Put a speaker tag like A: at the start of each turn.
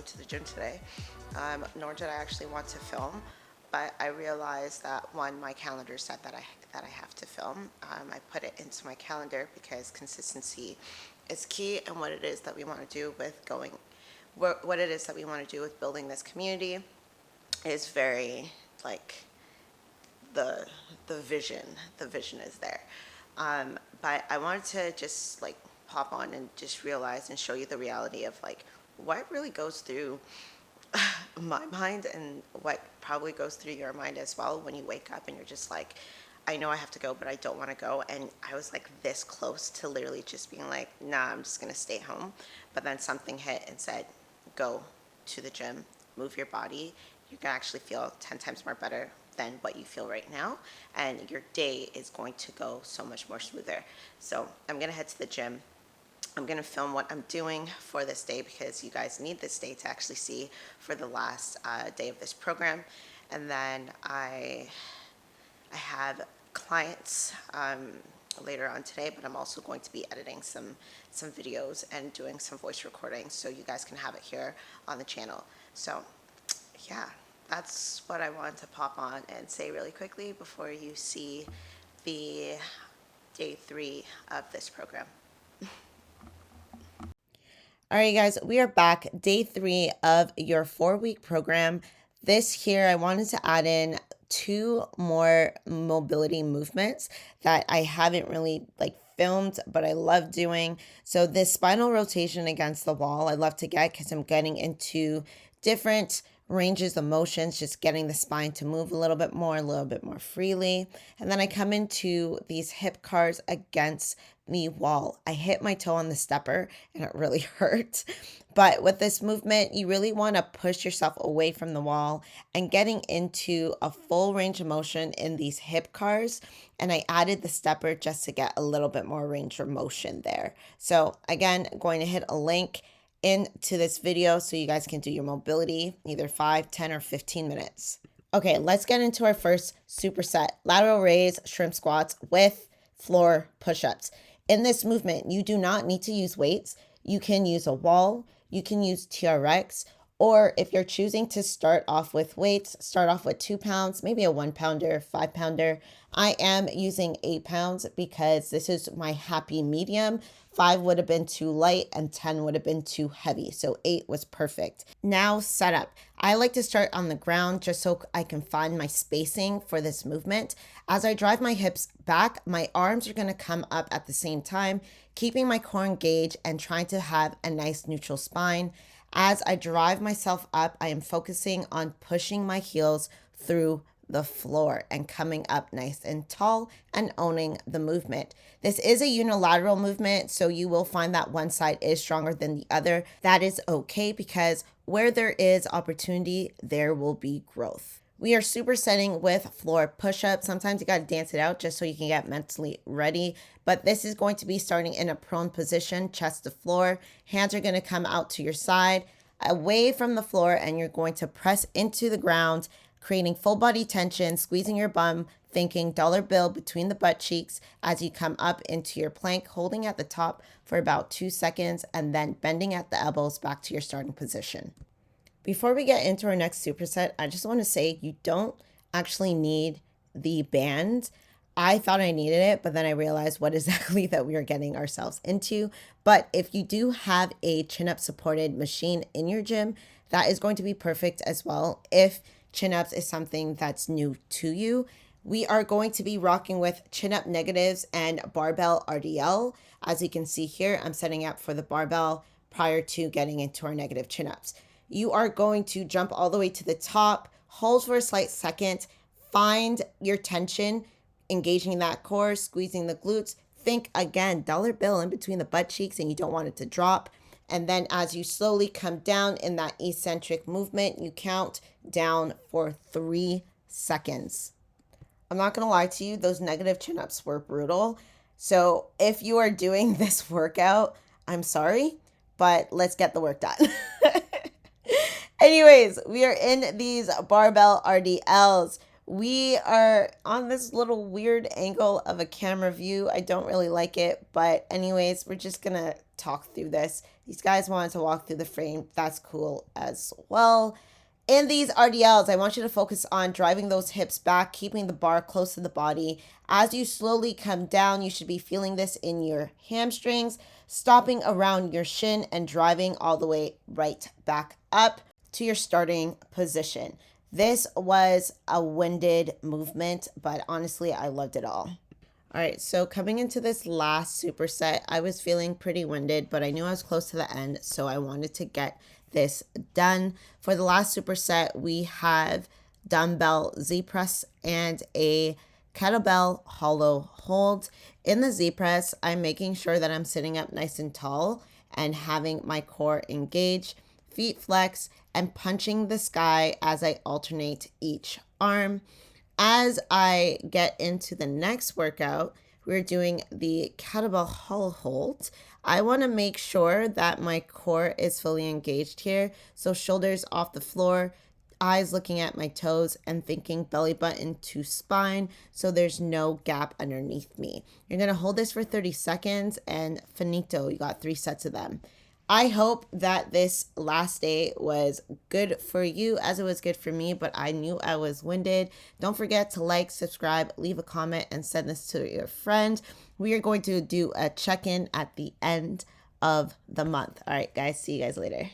A: to the gym today, nor did I actually want to film. But I realized that one, my calendar said that I have to film. I put it into my calendar because consistency is key, and what it is that we want to do with what it is that we want to do with building this community is very like the vision. The vision is there. But I wanted to just like pop on and just realize and show you the reality of like what really goes through my mind and what probably goes through your mind as well when you wake up and you're just like, I know I have to go, but I don't want to go. And I was like this close to literally just being like, nah, I'm just going to stay home. But then something hit and said, go to the gym, move your body. You're going to actually feel 10 times more better than what you feel right now. And your day is going to go so much more smoother. So I'm going to head to the gym. I'm going to film what I'm doing for this day because you guys need this day to actually see for the last day of this program. And then I have clients later on today, but I'm also going to be editing some videos and doing some voice recordings so you guys can have it here on the channel. So yeah, that's what I wanted to pop on and say really quickly before you see the day 3 of this program. All right, guys, we are back. Day 3 of your 4-week program. This here, I wanted to add in 2 more mobility movements that I haven't really like filmed, but I love doing. So this spinal rotation against the wall, I love to get because I'm getting into different ranges of motions, just getting the spine to move a little bit more freely. And then I come into these hip cars against the wall. I hit my toe on the stepper and it really hurt. But with this movement, you really want to push yourself away from the wall and getting into a full range of motion in these hip cars. And I added the stepper just to get a little bit more range of motion there. So again, I'm going to hit a link into this video so you guys can do your mobility, either 5, 10, or 15 minutes. Okay, let's get into our first superset, lateral raise shrimp squats with floor push-ups. In this movement, you do not need to use weights. You can use a wall, you can use TRX, or if you're choosing to start off with weights, start off with 2 pounds, maybe a 1 pounder, 5 pounder. I am using 8 pounds because this is my happy medium. 5 would have been too light and 10 would have been too heavy. So 8 was perfect. Now setup. I like to start on the ground just so I can find my spacing for this movement. As I drive my hips back, my arms are going to come up at the same time, keeping my core engaged and trying to have a nice neutral spine. As I drive myself up, I am focusing on pushing my heels through the floor and coming up nice and tall and owning the movement. This is a unilateral movement, so you will find that one side is stronger than the other. That is okay because where there is opportunity, there will be growth. We are supersetting with floor push-ups. Sometimes you got to dance it out just so you can get mentally ready. But this is going to be starting in a prone position, chest to floor. Hands are going to come out to your side, away from the floor, and you're going to press into the ground, creating full body tension, squeezing your bum, thinking dollar bill between the butt cheeks as you come up into your plank, holding at the top for about 2 seconds, and then bending at the elbows back to your starting position. Before we get into our next superset, I just want to say you don't actually need the band. I thought I needed it, but then I realized what exactly that we are getting ourselves into. But if you do have a chin-up supported machine in your gym, that is going to be perfect as well. If chin-ups is something that's new to you, we are going to be rocking with chin-up negatives and Barbell RDL. As you can see here, I'm setting up for the barbell prior to getting into our negative chin-ups. You are going to jump all the way to the top, hold for a slight second, find your tension, engaging that core, squeezing the glutes. Think again, dollar bill in between the butt cheeks and you don't want it to drop. And then as you slowly come down in that eccentric movement, you count down for 3 seconds. I'm not going to lie to you, those negative chin-ups were brutal. So if you are doing this workout, I'm sorry, but let's get the work done. Anyways, we are in these barbell RDLs. We are on this little weird angle of a camera view. I don't really like it, but anyways, we're just gonna talk through this. These guys wanted to walk through the frame. That's cool as well. In these RDLs, I want you to focus on driving those hips back, keeping the bar close to the body. As you slowly come down, you should be feeling this in your hamstrings, stopping around your shin and driving all the way right back up to your starting position. This was a winded movement, but honestly, I loved it all. All right, so coming into this last superset, I was feeling pretty winded, but I knew I was close to the end, so I wanted to get this done. For the last superset, we have dumbbell Z press and a kettlebell hollow hold. In the Z press, I'm making sure that I'm sitting up nice and tall and having my core engaged, feet flex, and punching the sky as I alternate each arm. As I get into the next workout, we're doing the Kettlebell Hollow Holds. I want to make sure that my core is fully engaged here. So shoulders off the floor, eyes looking at my toes, and thinking belly button to spine so there's no gap underneath me. You're going to hold this for 30 seconds and finito. You got 3 sets of them. I hope that this last day was good for you as it was good for me, but I knew I was winded. Don't forget to like, subscribe, leave a comment, and send this to your friend. We are going to do a check-in at the end of the month. All right, guys, see you guys later.